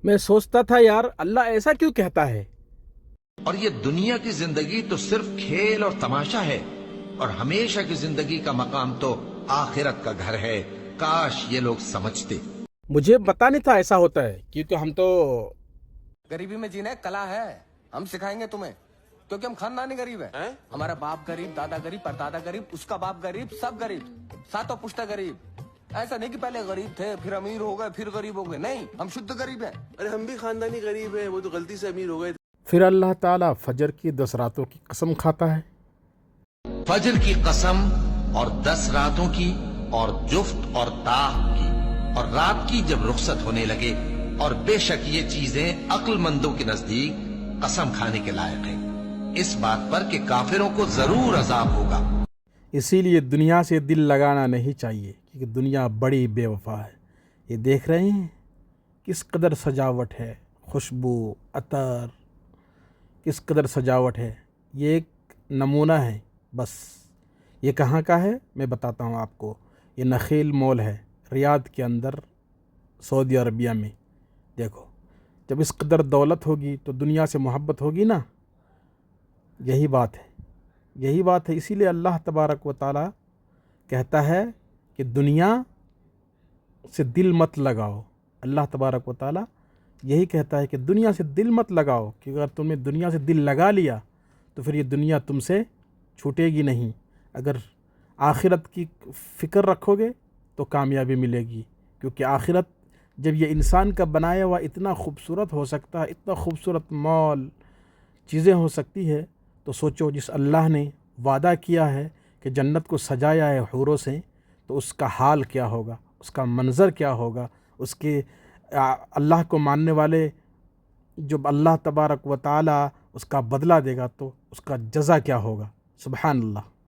میں سوچتا تھا یار اللہ ایسا کیوں کہتا ہے؟ اور یہ دنیا کی زندگی تو صرف کھیل اور تماشا ہے، اور ہمیشہ کی زندگی کا مقام تو آخرت کا گھر ہے۔ کاش یہ لوگ سمجھتے۔ مجھے پتا نہیں تھا ایسا ہوتا ہے، کیونکہ ہم تو غریبی میں جینا ایک کلا ہے، ہم سکھائیں گے تمہیں، کیونکہ ہم خاندانی غریب ہیں۔ ہمارا باپ غریب، دادا غریب، پردادا غریب، اس کا باپ غریب، سب غریب، ساتوں پشتہ غریب۔ ایسا نہیں کہ پہلے غریب تھے پھر امیر ہو گئے پھر غریب ہو گئے، نہیں، ہم شدھ غریب ہیں۔ ارے ہم بھی خاندانی غریب ہیں، وہ تو غلطی سے امیر ہو گئے تھے۔ پھر اللہ تعالیٰ فجر کی 10 راتوں کی قسم کھاتا ہے۔ فجر کی قسم اور 10 راتوں کی اور جفت اور طاق کی، اور رات کی جب رخصت ہونے لگے، اور بے شک یہ چیزیں عقل مندوں کے نزدیک قسم کھانے کے لائق ہیں، اس بات پر کہ کافروں کو ضرور عذاب ہوگا۔ اسی لیے دنیا سے دل لگانا نہیں چاہیے، کیونکہ دنیا بڑی بے وفا ہے۔ یہ دیکھ رہے ہیں کس قدر سجاوٹ ہے، خوشبو، عطر، کس قدر سجاوٹ ہے۔ یہ ایک نمونہ ہے بس۔ یہ کہاں کا ہے میں بتاتا ہوں آپ کو۔ یہ نخیل مول ہے ریاض کے اندر، سعودی عربیہ میں۔ دیکھو جب اس قدر دولت ہوگی تو دنیا سے محبت ہوگی نا، یہی بات ہے، یہی بات ہے۔ اسی لیے اللہ تبارک و تعالی کہتا ہے کہ دنیا سے دل مت لگاؤ۔ اللہ تبارک و تعالی یہی کہتا ہے کہ دنیا سے دل مت لگاؤ، کہ اگر تم نے دنیا سے دل لگا لیا تو پھر یہ دنیا تم سے چھوٹے گی نہیں۔ اگر آخرت کی فکر رکھو گے تو کامیابی ملے گی، کیونکہ آخرت جب یہ انسان کا بنایا ہوا اتنا خوبصورت ہو سکتا ہے، اتنا خوبصورت مال چیزیں ہو سکتی ہے، تو سوچو جس اللہ نے وعدہ کیا ہے کہ جنت کو سجایا ہے حوروں سے، تو اس کا حال کیا ہوگا، اس کا منظر کیا ہوگا، اس کے اللہ کو ماننے والے جب اللہ تبارک و تعالی اس کا بدلہ دے گا تو اس کا جزا کیا ہوگا۔ سبحان اللہ۔